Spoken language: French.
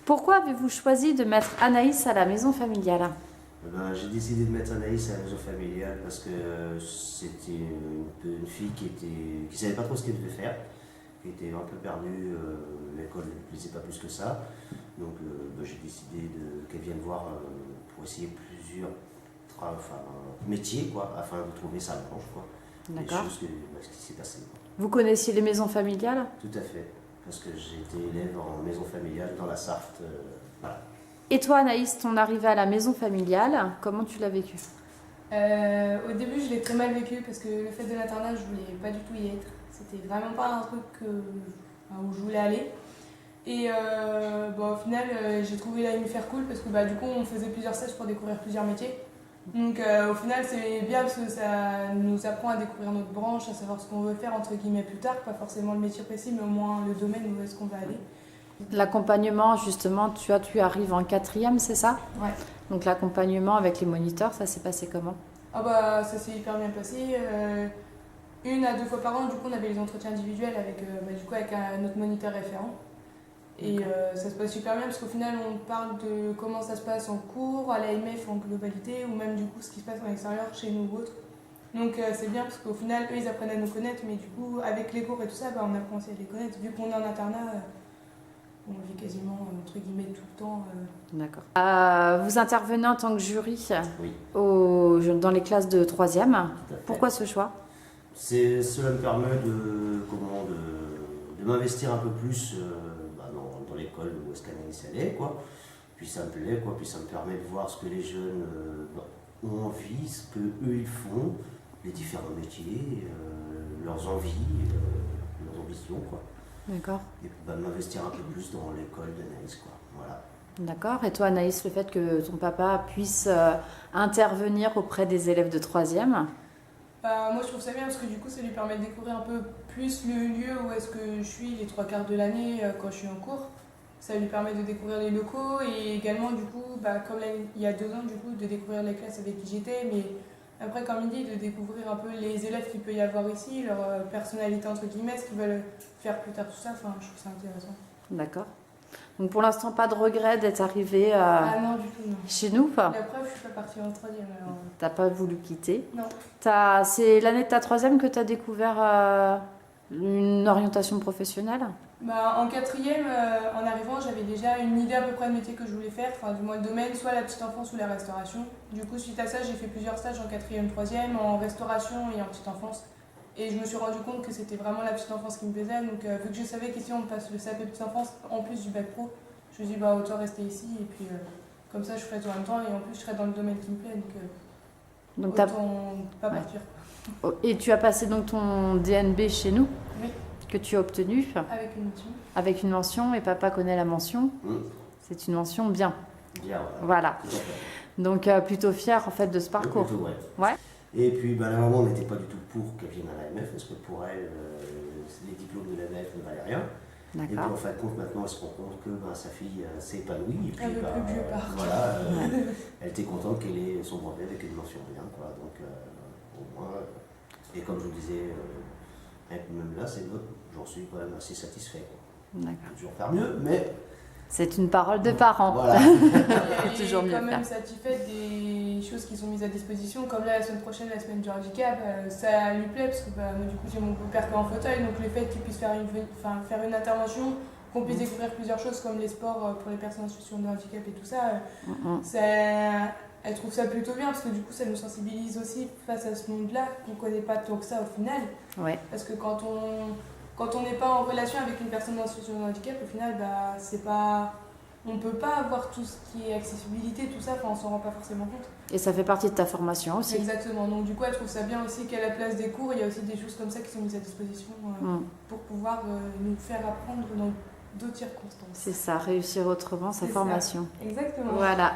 Pourquoi avez-vous choisi de mettre Anaïs à la maison familiale? J'ai décidé de mettre Anaïs à la maison familiale parce que c'était une fille qui savait pas trop ce qu'elle devait faire, qui était un peu perdue, l'école ne lui plaisait pas plus que ça. Donc j'ai décidé qu'elle vienne voir pour essayer plusieurs métiers quoi, afin de trouver sa branche. D'accord. Ce qui s'est passé. Vous connaissiez les maisons familiales? Tout à fait, parce que j'étais élève en maison familiale dans la Sarthe. Voilà. Et toi Anaïs, ton arrivée à la maison familiale, comment tu l'as vécu? Au début, je l'ai très mal vécu parce que le fait de l'internat, je voulais pas du tout y être. C'était vraiment pas un truc où je voulais aller. Et au final, j'ai trouvé l'AMUFR cool parce que du coup, on faisait plusieurs stages pour découvrir plusieurs métiers. Donc au final, c'est bien parce que ça nous apprend à découvrir notre branche, à savoir ce qu'on veut faire entre guillemets plus tard, pas forcément le métier précis, mais au moins le domaine où est-ce qu'on va aller. L'accompagnement, justement, tu arrives en 4e, c'est ça? Ouais. Donc l'accompagnement avec les moniteurs, ça s'est passé comment? Ça s'est hyper bien passé. 1 à 2 fois par an, du coup, on avait les entretiens individuels avec notre moniteur référent. Et ça se passe super bien parce qu'au final, on parle de comment ça se passe en cours, à l'AMF en globalité, ou même du coup ce qui se passe en extérieur, chez nous ou autre. Donc c'est bien parce qu'au final, eux, ils apprennent à nous connaître, mais du coup, avec les cours et tout ça, on apprend aussi à les connaître. Vu qu'on est en internat, on vit quasiment, entre guillemets, tout le temps. D'accord. Vous intervenez en tant que jury Oui. dans les classes de 3e. Tout à fait. Pourquoi ce choix? Cela me permet de m'investir un peu plus dans l'école où est-ce qu'Anaïs allait, quoi. Puis ça me plaît, quoi. Puis ça me permet de voir ce que les jeunes ont envie, ce que eux ils font, les différents métiers, leurs envies, leurs ambitions, quoi. D'accord. Et puis m'investir un peu plus dans l'école d'Anaïs, quoi. Voilà. D'accord. Et toi Anaïs, le fait que ton papa puisse intervenir auprès des élèves de 3e? Moi je trouve ça bien parce que du coup ça lui permet de découvrir un peu plus le lieu où est-ce que je suis les 3/4 de l'année quand je suis en cours. Ça lui permet de découvrir les locaux et également du coup, comme il y a 2 ans du coup, de découvrir les classes avec qui j'étais, mais après comme il dit, de découvrir un peu les élèves qu'il peut y avoir ici, leur personnalité entre guillemets, ce qu'ils veulent faire plus tard, tout ça, je trouve ça intéressant. D'accord. Donc pour l'instant, pas de regret d'être arrivé Non du tout, non. chez nous? La preuve, je suis pas partie en 3e. T'as pas voulu quitter? Non. C'est l'année de ta 3e que tu as découvert une orientation professionnelle? En 4e, en arrivant, j'avais déjà une idée à peu près de métier que je voulais faire, du moins le domaine, soit la petite enfance ou la restauration. Du coup, suite à ça, j'ai fait plusieurs stages en 4e, 3e, en restauration et en petite enfance. Et je me suis rendu compte que c'était vraiment la petite enfance qui me plaisait. Donc, vu que je savais qu'ici on passe le CAP petite enfance en plus du bac pro, je me suis dit autant rester ici. Et puis, comme ça, je ferai tout en même temps et en plus, je serai dans le domaine qui me plaît. Donc autant pas partir. Et tu as passé donc ton DNB chez nous? Oui. Que tu as obtenu? Avec une mention. Avec une mention, et papa connaît la mention. C'est une mention bien. Bien, voilà. Donc plutôt fière en fait de ce parcours. Plutôt, ouais. Ouais. Et puis la maman n'était pas du tout pour qu'elle vienne à l'AMF parce que pour elle, les diplômes de l'AMF ne valaient rien. Et puis en fin de compte, maintenant elle se rend compte que sa fille s'est épanouie. Et puis, elle veut plus que je parte. Voilà, elle était contente qu'elle ait son brevet avec une mention bien, quoi. Donc au moins, et comme je vous disais, même là, j'en suis quand même assez satisfait. D'accord. Je peux toujours faire mieux, mais c'est une parole de parent. Voilà. Elle toujours mieux quand même faire. satisfaite des choses qui sont mises à disposition, comme là la semaine prochaine, la semaine du handicap, ça lui plaît parce que moi du coup j'ai mon beau-père qui est en fauteuil, donc le fait qu'il puisse faire une intervention, qu'on puisse découvrir plusieurs choses comme les sports pour les personnes en situation de handicap et tout ça, elle trouve ça plutôt bien parce que du coup ça nous sensibilise aussi face à ce monde-là qu'on ne connaît pas tant que ça au final. Ouais. Parce que quand on n'est pas en relation avec une personne en situation de handicap, au final, on ne peut pas avoir tout ce qui est accessibilité, tout ça, on s'en rend pas forcément compte. Et ça fait partie de ta formation aussi. Exactement, donc du coup elle trouve ça bien aussi qu'à la place des cours, il y a aussi des choses comme ça qui sont mises à disposition pour pouvoir nous faire apprendre dans d'autres circonstances. C'est ça, réussir autrement sa formation. Ça. Exactement. Voilà.